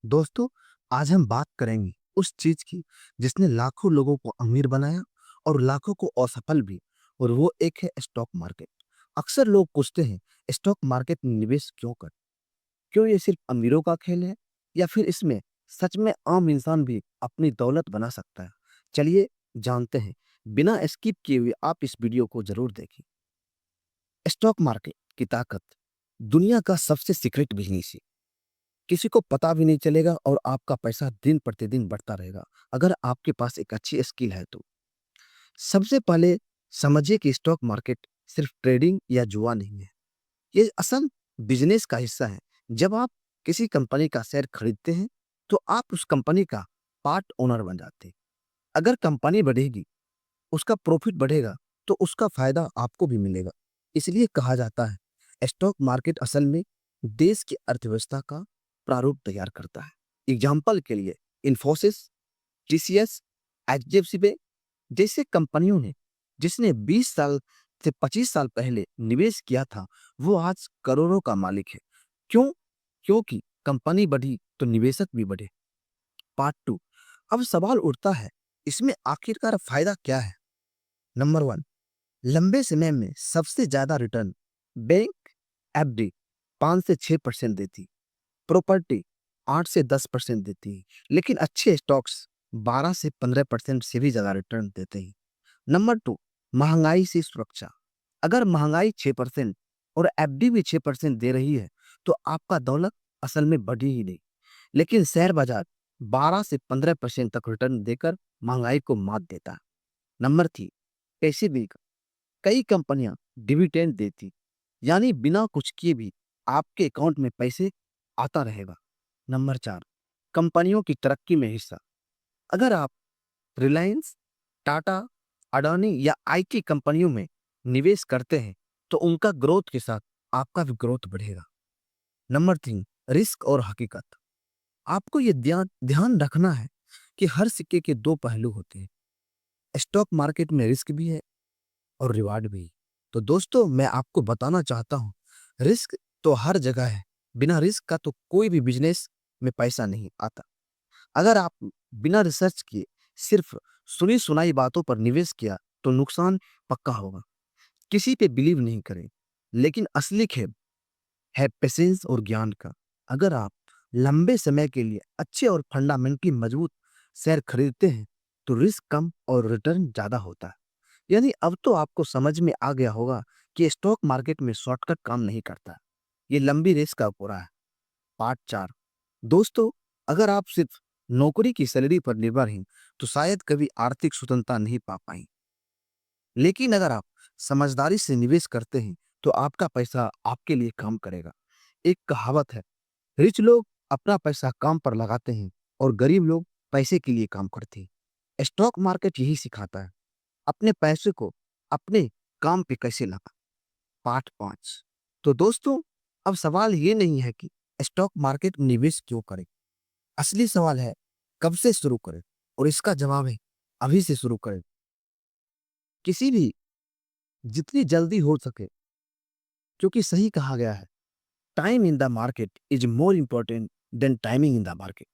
दोस्तों, आज हम बात करेंगे उस चीज की जिसने लाखों लोगों को अमीर बनाया और लाखों को असफल भी। और वो एक है स्टॉक मार्केट। अक्सर लोग पूछते हैं, स्टॉक मार्केट में निवेश क्यों कर? क्यों ये सिर्फ अमीरों का खेल है, या फिर इसमें सच में आम इंसान भी अपनी दौलत बना सकता है? चलिए जानते हैं। बिना स्किप किए हुए आप इस वीडियो को जरूर देखें। स्टॉक मार्केट की ताकत दुनिया का सबसे सीक्रेट बिजनेस है। किसी को पता भी नहीं चलेगा और आपका पैसा दिन प्रतिदिन बढ़ता रहेगा, अगर आपके पास एक अच्छी स्किल है तो। सबसे पहले समझिए कि स्टॉक मार्केट सिर्फ ट्रेडिंग या जुआ नहीं है। ये असल बिजनेस का हिस्सा है। जब आप किसी कंपनी का शेयर खरीदते हैं, तो आप उस कंपनी का पार्ट ओनर बन जाते हैं। अगर कंपनी बढ़ेगी, उसका प्रॉफिट बढ़ेगा, तो उसका फायदा आपको भी मिलेगा। इसलिए कहा जाता है, स्टॉक मार्केट असल में देश की अर्थव्यवस्था का प्रारूप तैयार करता है। एग्जाम्पल के लिए इंफोसिस, टीसीएस, एचडीएफसी बैंक जैसे कंपनियों ने जिसने 20 साल से 25 साल पहले निवेश किया था, वो आज करोड़ों का मालिक है। क्यों? क्योंकि कंपनी बढ़ी तो निवेशक भी बढ़े। Part two. अब सवाल उठता है, इसमें आखिरकार फायदा क्या है? नंबर वन, लंबे समय में सबसे ज्यादा रिटर्न। बैंक एफडी 5 से 6% देती, प्रॉपर्टी 8 से 10% देती है, लेकिन अच्छे स्टॉक्स 12 से 15% से भी ज्यादा रिटर्न देते हैं। नंबर टू, महंगाई से सुरक्षा। अगर महंगाई 6% और एफडी भी 6% दे रही है, तो आपका दौलत असल में बढ़ी ही नहीं। लेकिन शेयर बाजार 12 से 15% तक रिटर्न देकर महंगाई को मात देता है। नंबर थ्री, पैसे भी। कई कंपनियां डिविडेंड देती, यानी बिना कुछ किए भी आपके अकाउंट में पैसे आता रहेगा। नंबर चार, कंपनियों की तरक्की में हिस्सा। अगर आप रिलायंस, टाटा, अडानी या आईटी कंपनियों में निवेश करते हैं, तो उनका ग्रोथ के साथ आपका भी ग्रोथ बढ़ेगा। नंबर तीन, रिस्क और हकीकत। आपको ये ध्यान ध्यान रखना है कि हर सिक्के के दो पहलू होते हैं। स्टॉक मार्केट में रिस्क भी है और रिवार्ड भी। तो दोस्तों, मैं आपको बताना चाहता हूं, रिस्क तो हर जगह है। बिना रिस्क का तो कोई भी बिजनेस में पैसा नहीं आता। अगर आप बिना रिसर्च किए सिर्फ सुनी सुनाई बातों पर निवेश किया, तो नुकसान पक्का होगा। किसी पे बिलीव नहीं करें। लेकिन असली खेल है पेशेंस और ज्ञान का। अगर आप लंबे समय के लिए अच्छे और फंडामेंटली मजबूत शेयर खरीदते हैं, तो रिस्क कम और रिटर्न ज्यादा होता है। यानी अब तो आपको समझ में आ गया होगा कि स्टॉक मार्केट में शॉर्टकट काम नहीं करता। ये लंबी रेस का पूरा है। पार्ट चार। दोस्तों, अगर आप सिर्फ नौकरी की सैलरी पर निर्भर हैं, तो शायद कभी आर्थिक स्वतंत्रता नहीं पा पाएंगे। लेकिन अगर आप समझदारी से निवेश करते हैं, तो आपका पैसा आपके लिए काम करेगा। एक कहावत है, रिच लोग अपना पैसा काम पर लगाते हैं और गरीब लोग पैसे के लिए काम करते हैं। स्टॉक मार्केट यही सिखाता है, अपने पैसे को अपने काम पे कैसे लगा। पार्ट पांच। तो दोस्तों, अब सवाल ये नहीं है कि स्टॉक मार्केट में निवेश क्यों करें। असली सवाल है, कब से शुरू करें? और इसका जवाब है, अभी से शुरू करें। किसी भी जितनी जल्दी हो सके, क्योंकि सही कहा गया है, time in the market is more important than timing in the market.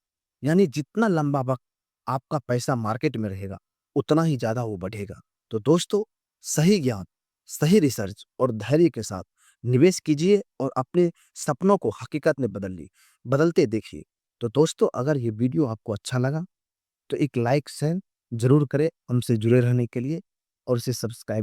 यानी जितना लंबा वक्त आपका पैसा मार्केट में रहेगा, उतना ही ज्यादा वो बढ़ेगा। तो दोस्तों, सही ज्ञान, सही रिसर्च और धैर्य के साथ निवेश कीजिए और अपने सपनों को हकीकत में बदलते देखिए। तो दोस्तों, अगर ये वीडियो आपको अच्छा लगा, तो एक लाइक शेयर जरूर करें हमसे जुड़े रहने के लिए, और इसे सब्सक्राइब